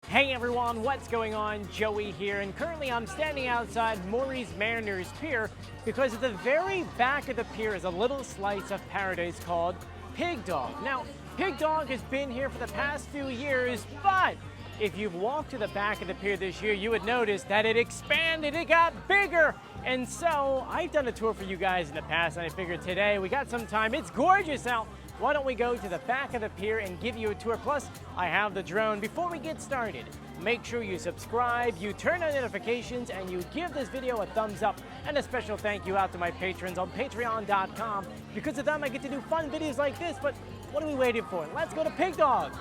Hey everyone, what's going on? Joey here, and currently I'm standing outside Morey's Mariners Pier because at the very back of the pier is a little slice of paradise called PigDog. Now, PigDog has been here for the past few years, but if you've walked to the back of the pier this year, you would notice that it expanded, it got bigger. And so I've done a tour for you guys in the past, and I figured today we got some time. It's gorgeous out. Why don't we go to the back of the pier and give you a tour? Plus, I have the drone. Before we get started, make sure you subscribe, you turn on notifications, and you give this video a thumbs up. And a special thank you out to my patrons on patreon.com. Because of them, I get to do fun videos like this. But what are we waiting for? Let's go to PigDog.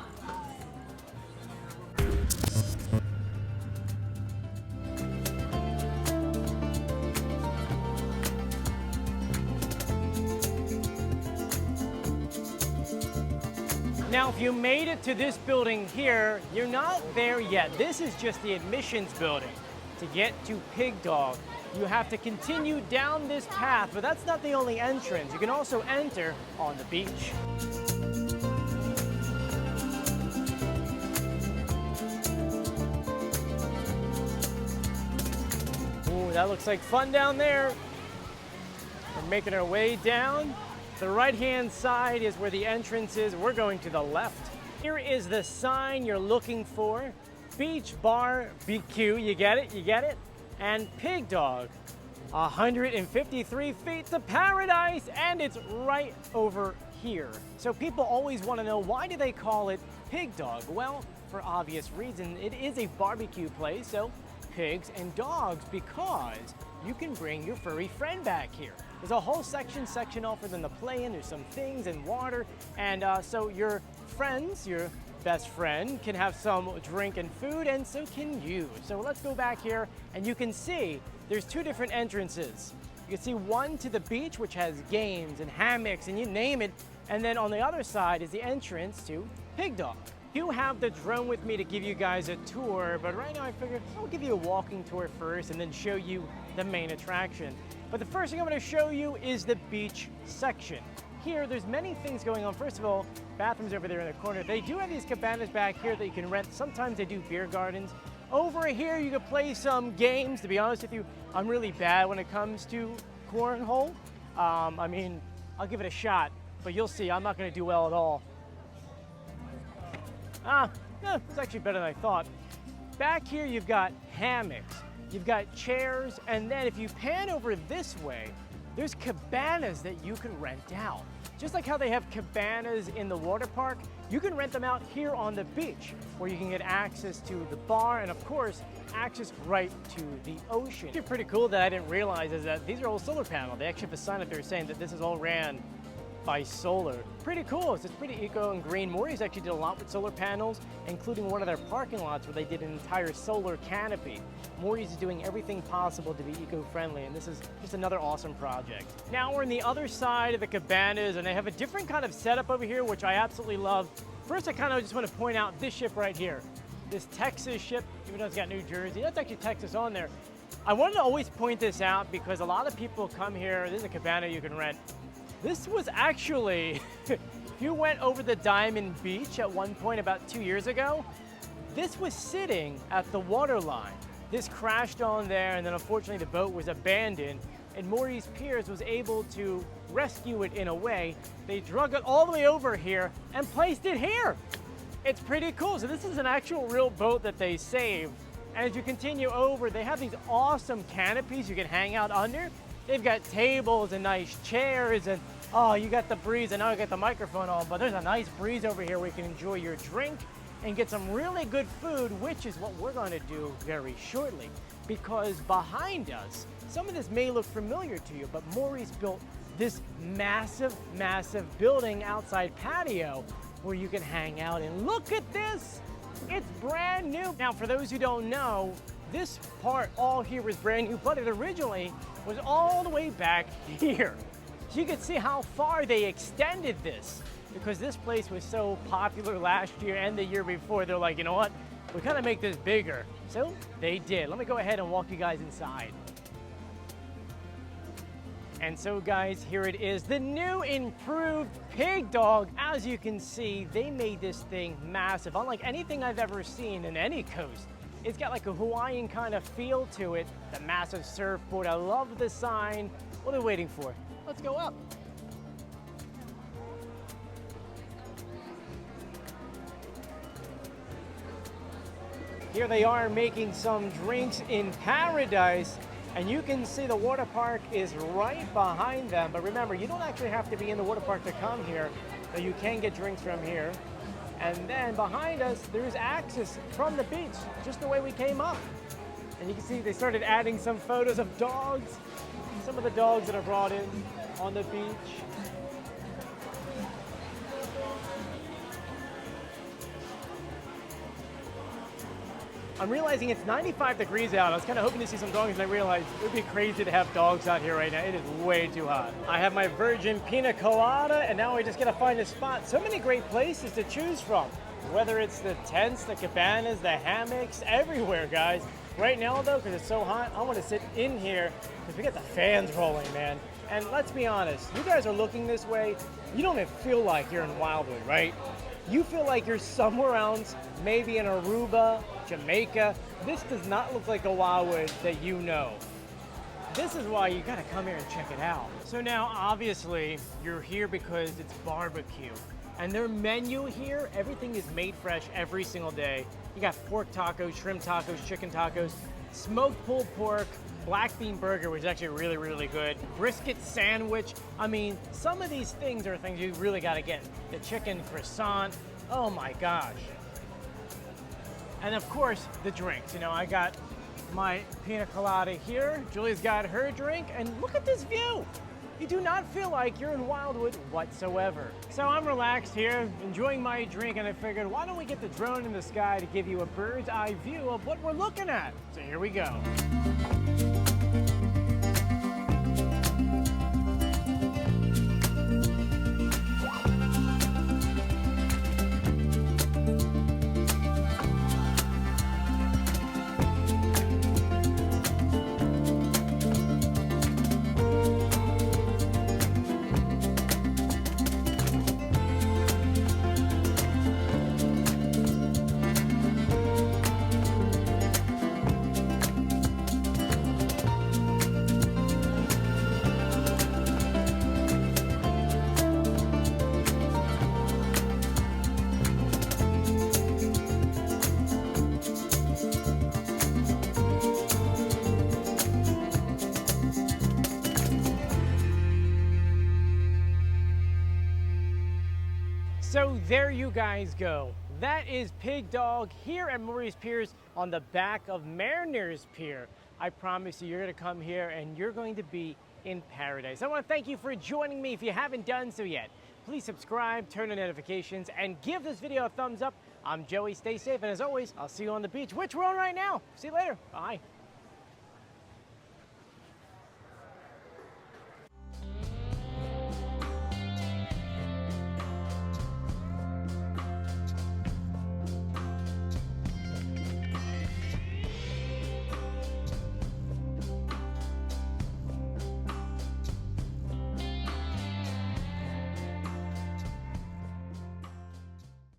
Now, if you made it to this building here, you're not there yet. This is just the admissions building. To get to PigDog, you have to continue down this path, but that's not the only entrance. You can also enter on the beach. Ooh, that looks like fun down there. We're making our way down. The right-hand side is where the entrance is. We're going to the left. Here is the sign you're looking for. Beach Bar BQ, you get it, you get it? And PigDog, 153 feet to paradise, and it's right over here. So people always want to know, why do they call it PigDog? Well, for obvious reason, it is a barbecue place, so pigs and dogs, because you can bring your furry friend back here. There's a whole section off for them to play in. There's some things and water. And so your friends, your best friend, can have some drink and food, and so can you. So let's go back here, and you can see there's two different entrances. You can see one to the beach, which has games and hammocks and you name it. And then on the other side is the entrance to PigDog. You have the drone with me to give you guys a tour, but right now I figured I'll give you a walking tour first and then show you the main attraction. But the first thing I'm going to show you is the beach section. Here, there's many things going on. First of all, bathrooms over there in the corner. They do have these cabanas back here that you can rent. Sometimes they do beer gardens. Over here, you can play some games. To be honest with you, I'm really bad when it comes to cornhole. I mean, I'll give it a shot, but you'll see, I'm not going to do well at all. It's actually better than I thought. Back here, you've got hammocks. You've got chairs, and then if you pan over this way, there's cabanas that you can rent out. Just like how they have cabanas in the water park, you can rent them out here on the beach, where you can get access to the bar and, of course, access right to the ocean. What's pretty cool that I didn't realize is that these are all solar panels. They actually have a sign up there saying that this is all ran by solar. Pretty cool. It's pretty eco and green. Morey's actually did a lot with solar panels, including one of their parking lots where they did an entire solar canopy. Morey's is doing everything possible to be eco-friendly, and this is just another awesome project. Now we're on the other side of the cabanas, and they have a different kind of setup over here, which I absolutely love. First, I kind of just want to point out this ship right here. This Texas ship, even though it's got New Jersey, that's actually Texas on there. I wanted to always point this out because a lot of people come here. There's a cabana you can rent. This was actually, if you went over the Diamond Beach at one point about 2 years ago, this was sitting at the water line. This crashed on there, and then unfortunately the boat was abandoned, and Morey's Piers was able to rescue it in a way. They drug it all the way over here and placed it here. It's pretty cool. So this is an actual real boat that they saved. And as you continue over, they have these awesome canopies you can hang out under. They've got tables and nice chairs, and oh, you got the breeze. I know I got the microphone on, but there's a nice breeze over here where you can enjoy your drink and get some really good food, which is what we're going to do very shortly. Because behind us, some of this may look familiar to you, but Morey's built this massive, massive building outside Patio where you can hang out, and look at this. It's brand new. Now, for those who don't know, this part all here was brand new, but it originally was all the way back here. So you can see how far they extended this, because this place was so popular last year and the year before. They're like, you know what? We kind of make this bigger. So they did. Let me go ahead and walk you guys inside. And so guys, here it is, the new improved PigDog. As you can see, they made this thing massive, unlike anything I've ever seen in any coast. It's got like a Hawaiian kind of feel to it, the massive surfboard. I love the sign. What are we waiting for? Let's go up. Here they are making some drinks in paradise. And you can see the water park is right behind them. But remember, you don't actually have to be in the water park to come here, but you can get drinks from here. And then behind us, there's access from the beach, just the way we came up. And you can see they started adding some photos of dogs, some of the dogs that are brought in on the beach. I'm realizing it's 95 degrees out. I was kind of hoping to see some dogs, and I realized it would be crazy to have dogs out here right now. It is way too hot. I have my virgin pina colada, and now I just gotta find a spot. So many great places to choose from. Whether it's the tents, the cabanas, the hammocks, everywhere, guys. Right now, though, because it's so hot, I want to sit in here because we got the fans rolling, man. And let's be honest, you guys are looking this way, you don't even feel like you're in Wildwood, right? You feel like you're somewhere else, maybe in Aruba, Jamaica. This does not look like a Wildwood that you know. This is why you gotta come here and check it out. So now, obviously, you're here because it's barbecue. And their menu here, everything is made fresh every single day. You got pork tacos, shrimp tacos, chicken tacos, smoked pulled pork, black bean burger, which is actually really, really good. Brisket sandwich. I mean, some of these things are things you really gotta get. The chicken croissant, oh my gosh. And of course, the drinks. You know, I got my pina colada here. Julie's got her drink, and look at this view. You do not feel like you're in Wildwood whatsoever. So I'm relaxed here, enjoying my drink, and I figured, why don't we get the drone in the sky to give you a bird's eye view of what we're looking at? So here we go. So there you guys go. That is PigDog here at Morey's Piers on the back of Mariner's Pier. I promise you, you're gonna come here and you're going to be in paradise. I wanna thank you for joining me. If you haven't done so yet, please subscribe, turn on notifications, and give this video a thumbs up. I'm Joey, stay safe, and as always, I'll see you on the beach, which we're on right now. See you later, bye.